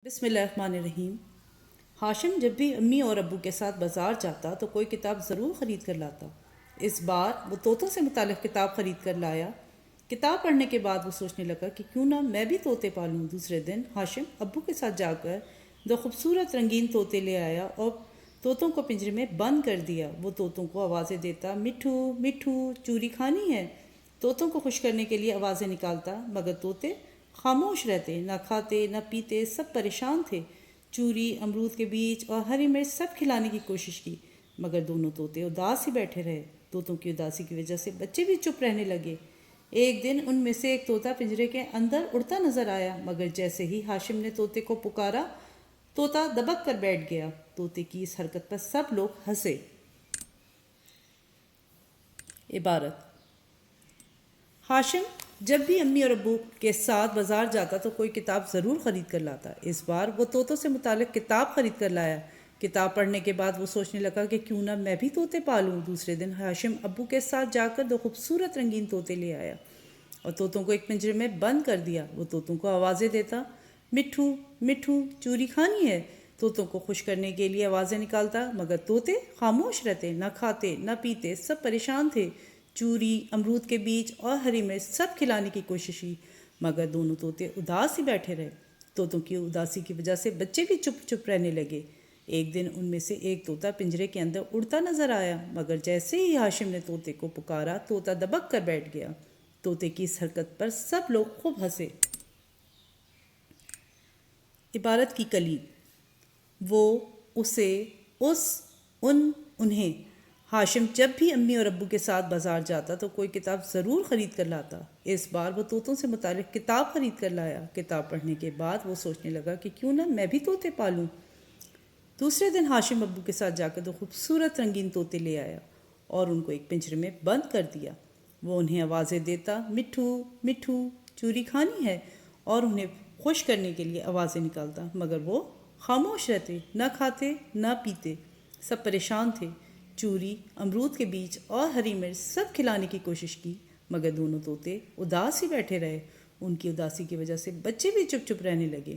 بسم اللہ الرحمن الرحیم۔ ہاشم جب بھی امی اور ابو کے ساتھ بازار جاتا تو کوئی کتاب ضرور خرید کر لاتا۔ اس بار وہ طوطوں سے متعلق کتاب خرید کر لایا۔ کتاب پڑھنے کے بعد وہ سوچنے لگا کہ کیوں نہ میں بھی طوطے پالوں۔ دوسرے دن ہاشم ابو کے ساتھ جا کر دو خوبصورت رنگین طوطے لے آیا اور طوطوں کو پنجرے میں بند کر دیا۔ وہ طوطوں کو آوازیں دیتا، مٹھو مٹھو چوری کھانی ہے۔ طوطوں کو خوش کرنے کے لیے آوازیں نکالتا، مگر طوطے خاموش رہتے، نہ کھاتے نہ پیتے، سب پریشان تھے۔ چوری، امرود کے بیج اور ہری مرچ سب کھلانے کی کوشش کی، مگر دونوں طوطے اداس ہی بیٹھے رہے۔ طوطوں کی اداسی کی وجہ سے بچے بھی چپ رہنے لگے۔ ایک دن ان میں سے ایک طوطا پنجرے کے اندر اڑتا نظر آیا، مگر جیسے ہی ہاشم نے طوطے کو پکارا، طوطا دبک کر بیٹھ گیا۔ طوطے کی اس حرکت پر سب لوگ ہنسے۔ عبارت: ہاشم جب بھی امی اور ابو کے ساتھ بازار جاتا تو کوئی کتاب ضرور خرید کر لاتا۔ اس بار وہ طوطوں سے متعلق کتاب خرید کر لایا۔ کتاب پڑھنے کے بعد وہ سوچنے لگا کہ کیوں نہ میں بھی طوطے پالوں۔ دوسرے دن ہاشم ابو کے ساتھ جا کر دو خوبصورت رنگین طوطے لے آیا اور طوطوں کو ایک پنجرے میں بند کر دیا۔ وہ طوطوں کو آوازیں دیتا، مٹھو مٹھو چوری کھانی ہے۔ طوطوں کو خوش کرنے کے لیے آوازیں نکالتا، مگر طوطے خاموش رہتے، نہ کھاتے نہ پیتے، سب پریشان تھے۔ چوری، امرود کے بیج اور ہری مرچ سب کھلانے کی کوشش کی، مگر دونوں طوطے اداس ہی بیٹھے رہے۔ طوطوں کی اداسی کی وجہ سے بچے بھی چپ چپ رہنے لگے۔ ایک دن ان میں سے ایک طوطا پنجرے کے اندر اڑتا نظر آیا، مگر جیسے ہی ہاشم نے طوطے کو پکارا، طوطا دبک کر بیٹھ گیا۔ طوطے کی اس حرکت پر سب لوگ خوب ہنسے۔ عبارت کی کلید: وہ، اسے، اس، انہیں۔ ہاشم جب بھی امی اور ابو کے ساتھ بازار جاتا تو کوئی کتاب ضرور خرید کر لاتا۔ اس بار وہ طوطوں سے متعلق کتاب خرید کر لایا۔ کتاب پڑھنے کے بعد وہ سوچنے لگا کہ کیوں نہ میں بھی طوطے پالوں۔ دوسرے دن ہاشم ابو کے ساتھ جا کر دو خوبصورت رنگین طوطے لے آیا اور ان کو ایک پنجرے میں بند کر دیا۔ وہ انہیں آوازیں دیتا، مٹھو مٹھو چوری کھانی ہے، اور انہیں خوش کرنے کے لیے آوازیں نکالتا، مگر وہ خاموش رہتے، نہ کھاتے نہ پیتے، سب پریشان تھے۔ چوری، امرود کے بیج اور ہری مرچ سب کھلانے کی کوشش کی، مگر دونوں طوطے اداس ہی بیٹھے رہے۔ ان کی اداسی کی وجہ سے بچے بھی چپ چپ رہنے لگے۔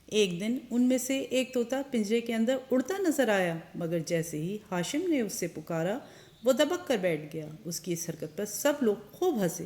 ایک دن ان میں سے ایک طوطا پنجرے کے اندر اڑتا نظر آیا، مگر جیسے ہی ہاشم نے اس سے پکارا، وہ دبک کر بیٹھ گیا۔ اس کی اس حرکت پر سب لوگ خوب ہنسے۔